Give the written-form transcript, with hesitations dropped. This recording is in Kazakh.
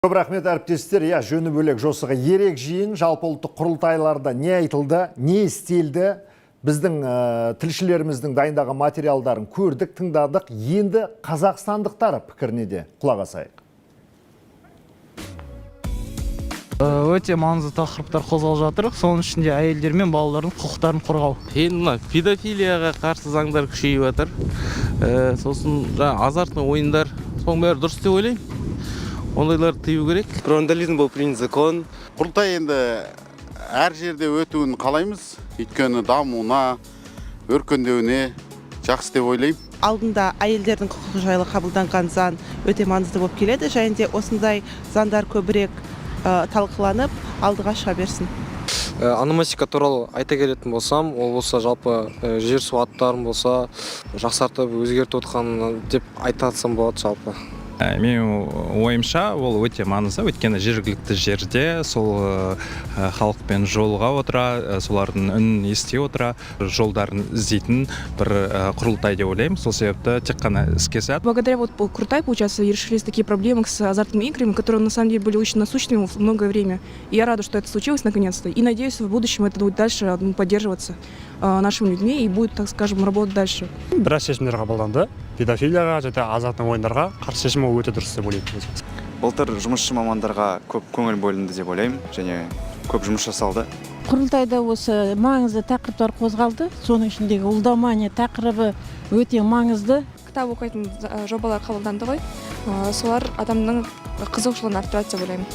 Көп рахмет әріптестер. Жөні бөлек жосыға ерек жиын жалпы ұлттық құрылтайларда не айтылды, не істелді, біздің тілшілеріміздің дайындаған материалдарын көрдік, тыңдадық. Енді қазақстандықтар пікіріне де құлақ асайық. Өте маңызды тақырыптар қозғалып жатыр. Соның ішінде әйелдер мен балалардың құқықтарын қорғау. Енді педофилияға қарсы заңдар күшейіп жатыр. Сосын азартный ойындар, соның бәрі дұрыс деп ойлаймын. Ондайларды тыю керек. Про вандализм был принят закон. Құрылтай енді әр жерде өтуін қалаймыз. Өйткені дамуына, өркендеуіне жақсы деп ойлаймын. Алдында әйелдердің құқығы жайлы қабылданған заң өте маңызды болып келеді. Және де осындай заңдар көбірек талқыланып, алдыға шыға берсін. Ономастика туралы айта келетін болсам, ол болса жалпы жер су аттарын болса жақсартып өзгертіп отқан деп айтатсам болады жалпы. Менің ойымша ол өте маңызды, өйткені жергілікті жерде сол халықпен жолға отыра, солардың үнін ести отыра, жолдарын іздейтін бір құрылтай деп ойлаймын. Сол себепті тек қана іске сәт. Благодаря Курултай, получается, решились такие проблемы с азартными играми, которые на самом деле были очень насущными в многое время. И я рада, что это случилось наконец-то. И надеюсь, в будущем это будет дальше поддерживаться нашими людьми и будет, так скажем, работать дальше. Біраз шешімдер қабылданды. Педофилияға және азартный ойындарға қарсы шешім өте дұрыс деп ойлаймын. Былтыр жұмысшы мамандарға көп көңіл бөлінді деп ойлаймын, және көп жұмыс жасалды. Құрылтайда осы маңызды тақырыптар қозғалды. Соның ішіндегі ұлдамания тақырыбы өте маңызды. Кітап оқитын жобалар қабылданды ғой. Солар адамның қызығушылығын арттырады деп ойлаймын.